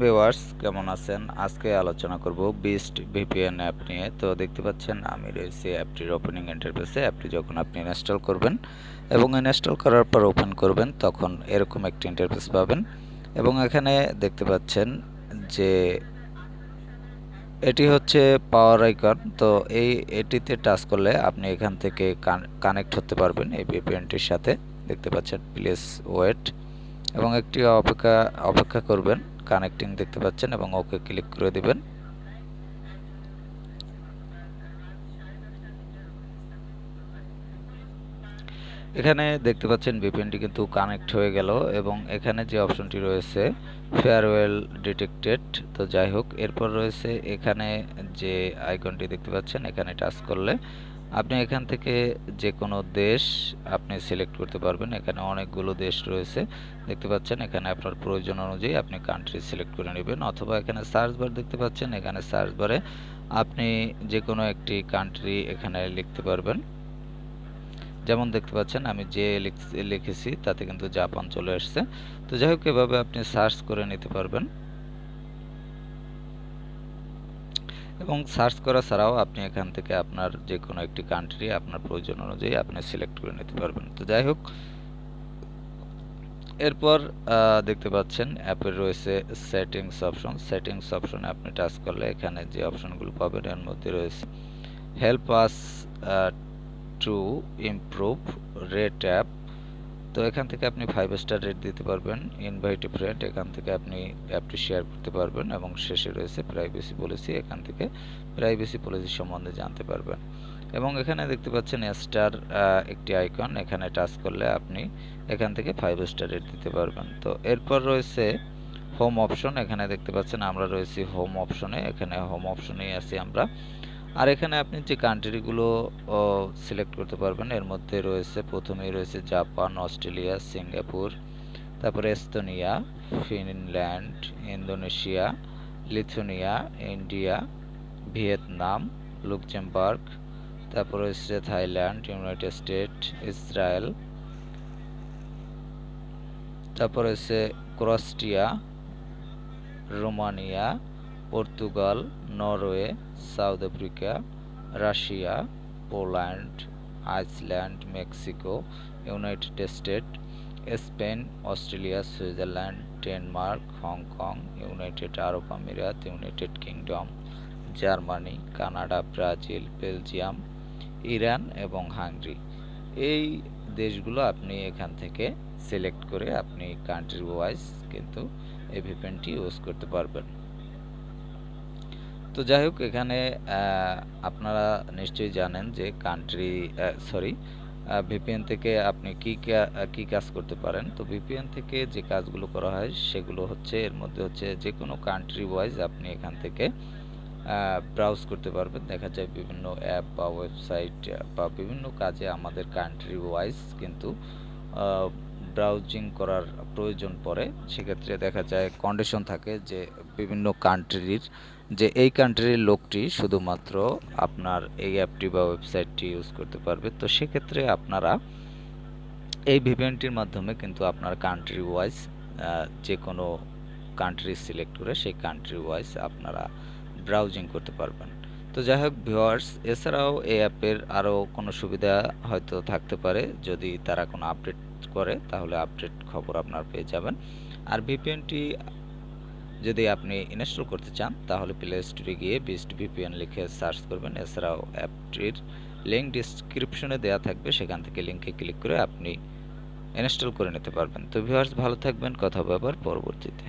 Viewers কেমন আছেন? আজকে আলোচনা করব বিস্ট ভিপিএন অ্যাপ নিয়ে। তো দেখতে পাচ্ছেন আমি রয়েছি অ্যাপটির ওপেনিং ইন্টারফেসে। অ্যাপটি যখন আপনি ইনস্টল করবেন এবং ইনস্টল করার পর ওপেন করবেন তখন এরকম একটি ইন্টারফেস পাবেন এবং এখানে দেখতে পাচ্ছেন যে এটি হচ্ছে পাওয়ার আইকন। তো এটিতে টাচ করলে আপনি এখান থেকে কানেক্ট হতে পারবেন এই ভিপিএনটির সাথে। দেখতে পাচ্ছেন প্লিজ ওয়েট এবং একটি অপেক্ষা করবেন। কানেক্টিং দেখতে পাচ্ছেন এবং ওকে ক্লিক করে দিবেন। এখানে দেখতে পাচ্ছেন ভিপিএনটি কিন্তু কানেক্ট হয়ে গেল এবং এখানে যে অপশনটি রয়েছে ফেয়ারওয়েল ডিটেক্টেড। তো যাই হোক, এরপর রয়েছে এখানে যে আইকনটি দেখতে পাচ্ছেন, এখানে টাচ করলে আপনি এখান থেকে যে কোনো দেশ আপনি সিলেক্ট করতে পারবেন। এখানে অনেকগুলো দেশ রয়েছে দেখতে পাচ্ছেন। এখানে আপনার প্রয়োজন অনুযায়ী আপনি কান্ট্রি সিলেক্ট করে নেবেন, অথবা এখানে সার্চ বার দেখতে পাচ্ছেন। এখানে সার্চ বারে আপনি যে কোনো একটি কান্ট্রি এখানে লিখতে পারবেন। যেমন দেখতে পাচ্ছেন আমি যে লিখেছি তাতে কিন্তু জাপান চলে আসছে। তো যাই হোক, এভাবে আপনি সার্চ করে নিতে পারবেন এবং সার্চ করা ছাড়াও আপনি এখান থেকে আপনার যে কোনো একটি কান্ট্রি আপনার প্রয়োজন অনুযায়ী আপনি সিলেক্ট করে নিতে পারবেন। তো যাই হোক, এরপর দেখতে পাচ্ছেন অ্যাপের রয়েছে সেটিংস অপশন। সেটিংস অপশনে আপনি টাচ করলে এখানে যে অপশনগুলো পাবেন এর মধ্যে রয়েছে help us to improve rate app. তো এখান থেকে আপনি 5 স্টার রেট দিতে পারবেন। ইনভাইট এ ফ্রেন্ড, এখান থেকে আপনি অ্যাপটি শেয়ার করতে পারবেন এবং শেষে রয়েছে প্রাইভেসি পলিসি। এখান থেকে প্রাইভেসি পলিসি সম্বন্ধে জানতে পারবেন এবং এখানে দেখতে পাচ্ছেন স্টার একটি আইকন। এখানে টাচ করলে আপনি এখান থেকে 5 স্টার রেট দিতে পারবেন। তো এরপর রয়েছে হোম অপশন। এখানে দেখতে পাচ্ছেন আমরা রয়েছি হোম অপশনে। এখানে হোম অপশনেই আছি আমরা। আর এখানে আপনি যে কান্ট্রিগুলো সিলেক্ট করতে পারবেন এর মধ্যে রয়েছে, প্রথমেই রয়েছে জাপান, অস্ট্রেলিয়া, সিঙ্গাপুর, তারপরে Estonia, Finland, Indonesia, Lithuania, India, Vietnam, Luxembourg, তারপরে রয়েছে থাইল্যান্ড, ইউনাইটেড স্টেট, ইসরায়েল, তারপরে রয়েছে Croatia, Romania, Portugal, Norway, South Africa, Russia, Poland, Iceland, Mexico, United State, Spain, Australia, Switzerland, Denmark, Hong Kong, United Arab আমিরাত, United Kingdom, Germany, Canada, Brazil, Belgium, Iran এবং Hungary. এই দেশগুলো আপনি এখান থেকে select করে আপনি কান্ট্রি ওয়াইজ কিন্তু এই ভিপিএনটি ইউজ করতে পারবেন। তো যাই হোক, এখানে আপনারা নিশ্চয়ই জানেন যে ভিপিএন থেকে আপনি কি কাজ করতে পারেন। তো ভিপিএন থেকে যে কাজগুলো করা হয় সেগুলো হচ্ছে, এর মধ্যে হচ্ছে যে কোনো কান্ট্রি ওয়াইজ আপনি এখান থেকে ব্রাউজ করতে পারবেন। দেখা যায় বিভিন্ন অ্যাপ বা ওয়েবসাইট বা বিভিন্ন কাজে আমাদের কান্ট্রি ওয়াইজ কিন্তু ব্রাউজিং করার প্রয়োজন পড়ে। সেক্ষেত্রে দেখা যায় কন্ডিশন থাকে যে বিভিন্ন কান্ট্রির যে এই কান্ট্রির লোকটি শুধুমাত্র আপনার এই অ্যাপটি বা ওয়েবসাইটটি ইউজ করতে পারবে। তো সেক্ষেত্রে আপনারা এই ভিপিএনটির মাধ্যমে কিন্তু আপনার কান্ট্রি ওয়াইজ যে কোনো কান্ট্রি সিলেক্ট করে সেই কান্ট্রি ওয়াইজ আপনারা ব্রাউজিং করতে পারবেন। তো যাই হোক ভিউয়ার্স, এছাড়াও এই অ্যাপের আরও কোনো সুবিধা হয়তো থাকতে পারে। যদি তারা কোনো আপডেট করে তাহলে আপডেট খবর আপনারা পেয়ে যাবেন। আর ভিপিএনটি যদি আপনি ইনস্টল করতে চান তাহলে প্লে স্টোরে গিয়ে বিস্ট ভিপিএন লিখে সার্চ করবেন। এছাড়াও অ্যাপটির লিঙ্ক ডিসক্রিপশনে দেওয়া থাকবে, সেখান থেকে লিঙ্কে ক্লিক করে আপনি ইনস্টল করে নিতে পারবেন। তো ভিউয়ার্স, ভালো থাকবেন, কথা হবে আবার পরবর্তীতে।